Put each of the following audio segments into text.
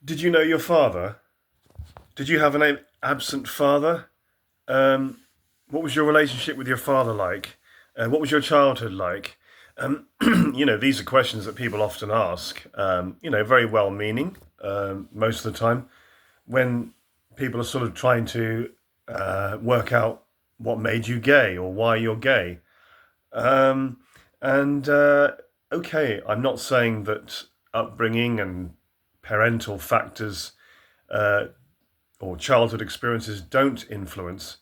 Did you know your father? Did you have an absent father? Um, what was your relationship with your father like? What was your childhood like? These are questions that people often ask. Very well meaning most of the time when people are sort of trying to work out what made you gay or why you're gay. Um, and okay, I'm not saying that upbringing and parental factors uh, or childhood experiences don't influence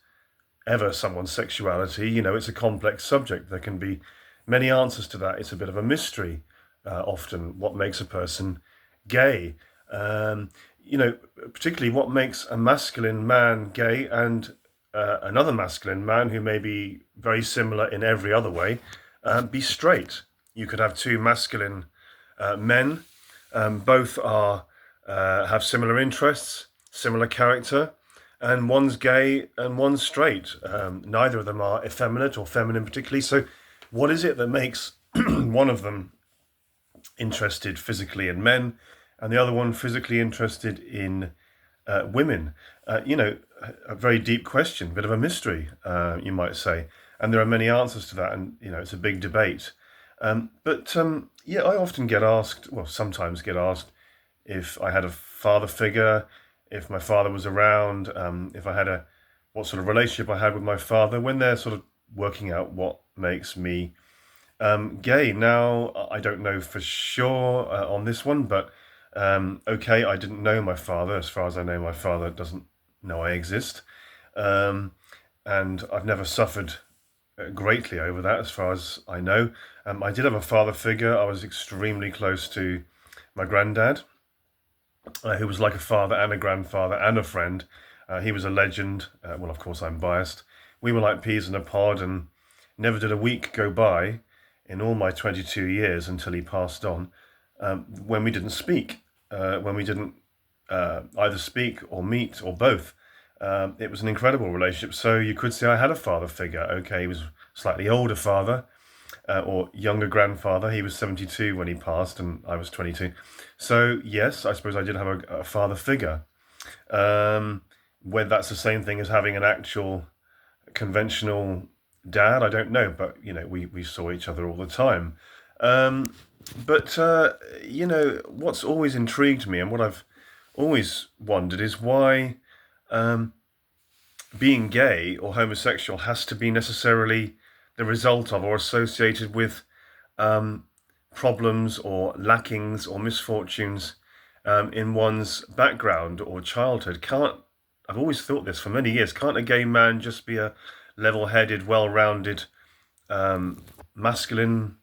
ever someone's sexuality. It's a complex subject. There can be many answers to that. It's a bit of a mystery, often, what makes a person gay. Um, Particularly what makes a masculine man gay and another masculine man who may be very similar in every other way be straight. You could have two masculine men, both are have similar interests, similar character, and one's gay and one's straight. Neither of them are effeminate or feminine particularly. So, what is it that makes one of them interested physically in men, and the other one physically interested in women? A very deep question, bit of a mystery, you might say. And there are many answers to that, and it's a big debate. But I often get asked, well, sometimes get asked, if I had a father figure, if my father was around, if I had what sort of relationship I had with my father when they're sort of working out what makes me gay. Now, I don't know for sure on this one, but okay, I didn't know my father. As far as I know, my father doesn't know I exist. Um, and I've never suffered greatly over that, as far as I know. I did have a father figure. I was extremely close to my granddad, who was like a father and a grandfather and a friend. He was a legend. Well, of course, I'm biased. We were like peas in a pod, and never did a week go by in all my 22 years until he passed on when we didn't speak, when we didn't either speak or meet or both. It was an incredible relationship. So you could say I had a father figure. Okay, he was a slightly older father, or younger grandfather. He was 72 when he passed, and I was 22. So, yes, I suppose I did have a father figure. Whether that's the same thing as having an actual conventional dad, I don't know, but, we saw each other all the time. But what's always intrigued me and what I've always wondered is why being gay or homosexual has to be necessarily the result of or associated with problems or lackings or misfortunes in one's background or childhood. I've always thought this for many years, can't a gay man just be a level-headed, well-rounded, masculine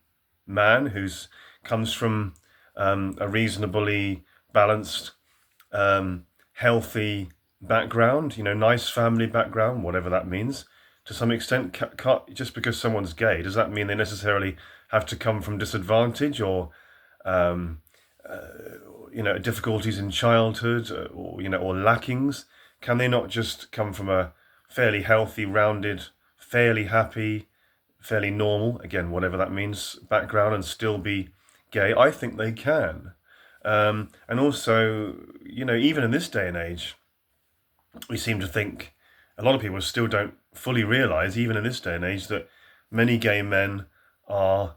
man who's comes from a reasonably balanced, healthy background, nice family background, whatever that means, to some extent? Just because someone's gay, does that mean they necessarily have to come from disadvantage or, um, difficulties in childhood, or lackings? Can they not just come from a fairly healthy, rounded, fairly happy, fairly normal, again, whatever that means, background and still be gay? I think they can. And also, even in this day and age, we seem to think a lot of people still don't fully realize, even in this day and age, that many gay men are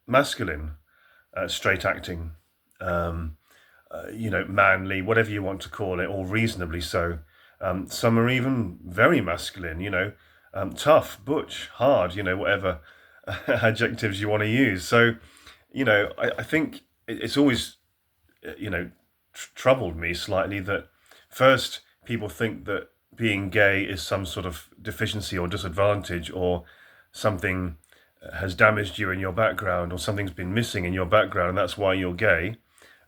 masculine, straight acting, manly, whatever you want to call it, or reasonably so. Some are even very masculine, tough, butch, hard, whatever adjectives you want to use. So, I think it's always, troubled me slightly that first people think that being gay is some sort of deficiency or disadvantage, or something has damaged you in your background, or something's been missing in your background, and that's why you're gay.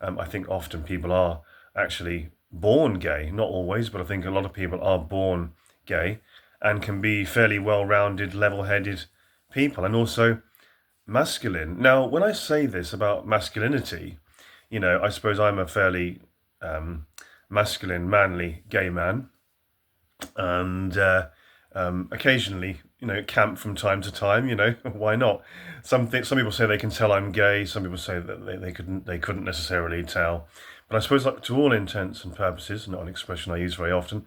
I think often people are actually born gay, not always, but I think a lot of people are born gay and can be fairly well-rounded, level-headed people, and also masculine. Now, when I say this about masculinity, I suppose I'm a fairly masculine, manly, gay man, and occasionally camp from time to time. Why not? Some people say they can tell I'm gay. Some people say that they couldn't necessarily tell. But I suppose, like, to all intents and purposes, not an expression I use very often,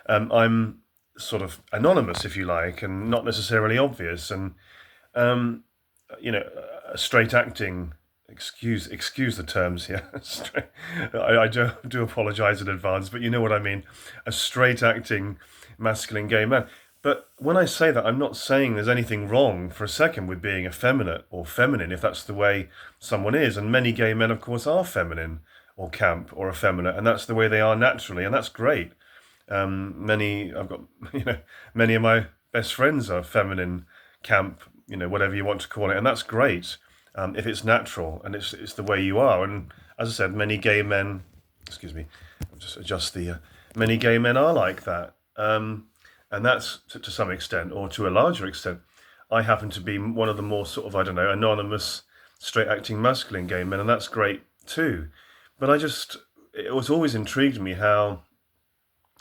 I'm sort of anonymous, if you like, and not necessarily obvious. And um, straight acting. Excuse the terms here. I do apologise in advance, but you know what I mean. A straight acting masculine gay man. But when I say that, I'm not saying there's anything wrong for a second with being effeminate or feminine, if that's the way someone is. And many gay men, of course, are feminine or camp or effeminate, and that's the way they are naturally, and that's great. I've got, many of my best friends are feminine, camp, whatever you want to call it, and that's great. If it's natural and it's the way you are. And as I said, many gay men, excuse me, I'll just adjust many gay men are like that. And that's to some extent, or to a larger extent. I happen to be one of the more sort of, I don't know, anonymous, straight acting masculine gay men, and that's great too. But it was always intrigued me how,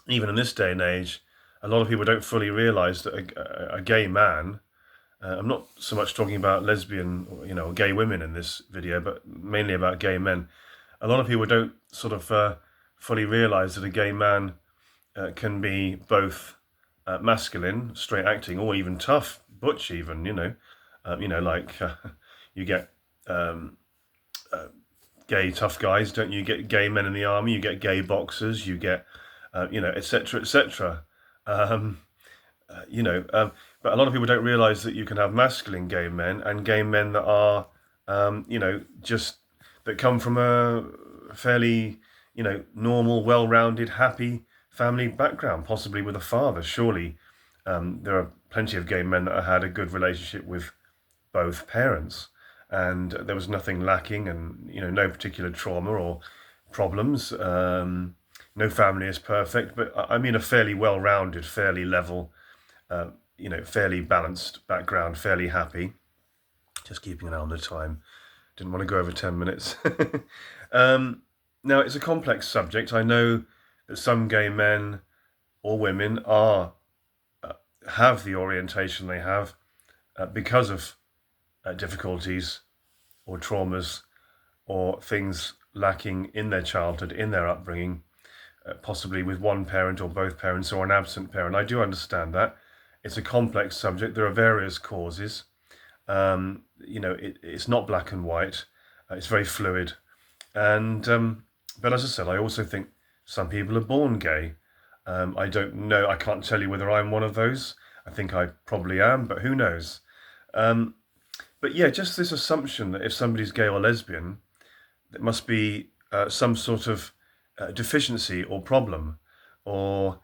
even in this day and age, a lot of people don't fully realise that a gay man, I'm not so much talking about lesbian or gay women in this video, but mainly about gay men. A lot of people don't sort of fully realise that a gay man can be both masculine, straight acting, or even tough, butch even, like you get gay tough guys, don't you? Get gay men in the army, you get gay boxers, you get, etc., etc. But a lot of people don't realise that you can have masculine gay men and gay men that are, just that come from a fairly, normal, well-rounded, happy family background, possibly with a father. Surely there are plenty of gay men that had a good relationship with both parents, and there was nothing lacking, and no particular trauma or problems. No family is perfect, but I mean a fairly well-rounded, fairly level, fairly balanced background, fairly happy. Just keeping an eye on the time. Didn't want to go over 10 minutes. Now, it's a complex subject. I know that some gay men or women have the orientation they have because of difficulties or traumas or things lacking in their childhood, in their upbringing, possibly with one parent or both parents or an absent parent. I do understand that. It's a complex subject. There are various causes. It's not black and white. It's very fluid. And but as I said, I also think some people are born gay. I don't know. I can't tell you whether I'm one of those. I think I probably am, but who knows? But yeah, just this assumption that if somebody's gay or lesbian, there must be some sort of deficiency or problem, or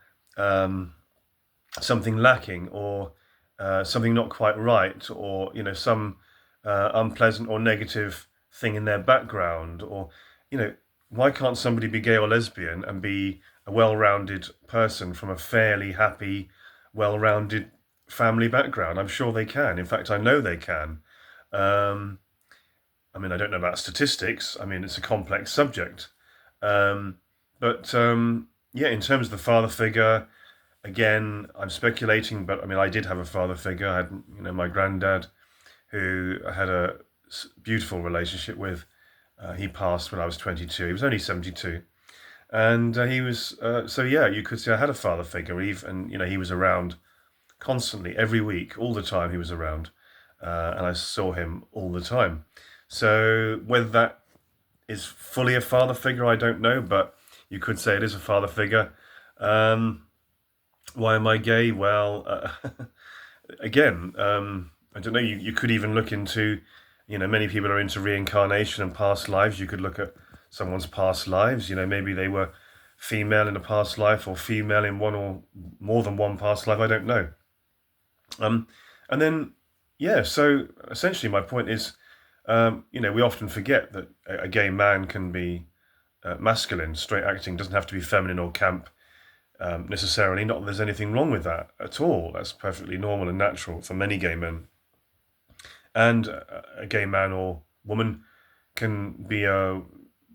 something lacking, or something not quite right, or some unpleasant or negative thing in their background, or why can't somebody be gay or lesbian and be a well-rounded person from a fairly happy, well-rounded family background? I'm sure they can. In fact, I know they can. I don't know about statistics. It's a complex subject. But in terms of the father figure, again, I'm speculating, but I did have a father figure. I had, my granddad, who I had a beautiful relationship with. He passed when I was 22. He was only 72. And he was, you could say I had a father figure, and he was around constantly, every week, all the time he was around. And I saw him all the time. So whether that is fully a father figure, I don't know, but you could say it is a father figure. Why am I gay? Well, again, I don't know, you could even look into, many people are into reincarnation and past lives. You could look at someone's past lives. Maybe they were female in a past life, or female in one or more than one past life. I don't know. And then, so essentially my point is, we often forget that a gay man can be masculine, straight acting, doesn't have to be feminine or camp necessarily. Not that there's anything wrong with that at all. That's perfectly normal and natural for many gay men. And a gay man or woman can be a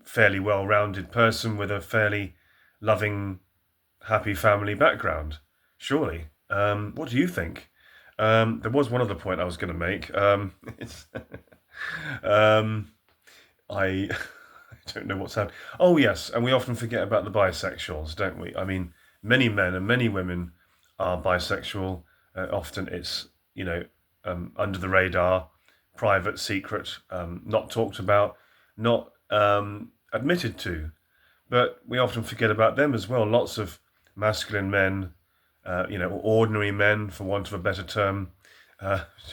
fairly well-rounded person with a fairly loving, happy family background. Surely. What do you think? There was one other point I was going to make. It's, um, I, I don't know what's happening. Oh yes, and we often forget about the bisexuals, don't we? I mean, many men and many women are bisexual. Often it's under the radar, private, secret, not talked about, not admitted to. But we often forget about them as well. Lots of masculine men, ordinary men, for want of a better term,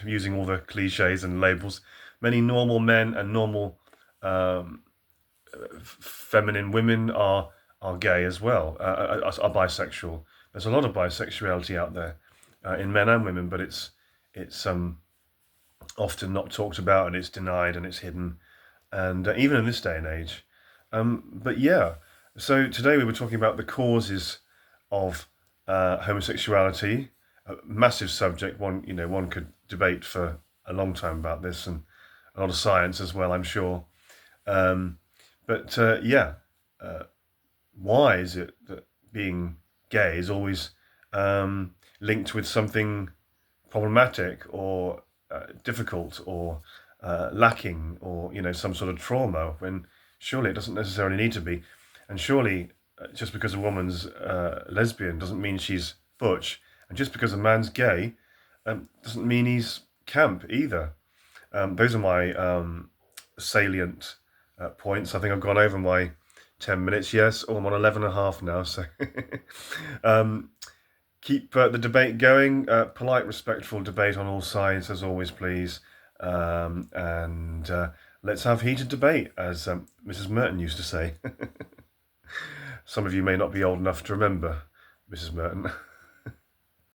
using all the cliches and labels. Many normal men and normal feminine women are gay as well, are bisexual. There's a lot of bisexuality out there in men and women, but it's often not talked about, and it's denied, and it's hidden, and even in this day and age. But yeah, so today we were talking about the causes of homosexuality, a massive subject. One could debate for a long time about this, and a lot of science as well, I'm sure. But why is it that being gay is always linked with something problematic or difficult or lacking, or some sort of trauma, when surely it doesn't necessarily need to be? And surely just because a woman's lesbian doesn't mean she's butch, and just because a man's gay doesn't mean he's camp either. Those are my salient points. I think I've gone over my 10 minutes. Yes, I'm on 11 and a half now, so keep the debate going. Polite, respectful debate on all sides, as always, please. And let's have heated debate, as Mrs. Merton used to say. Some of you may not be old enough to remember Mrs. Merton.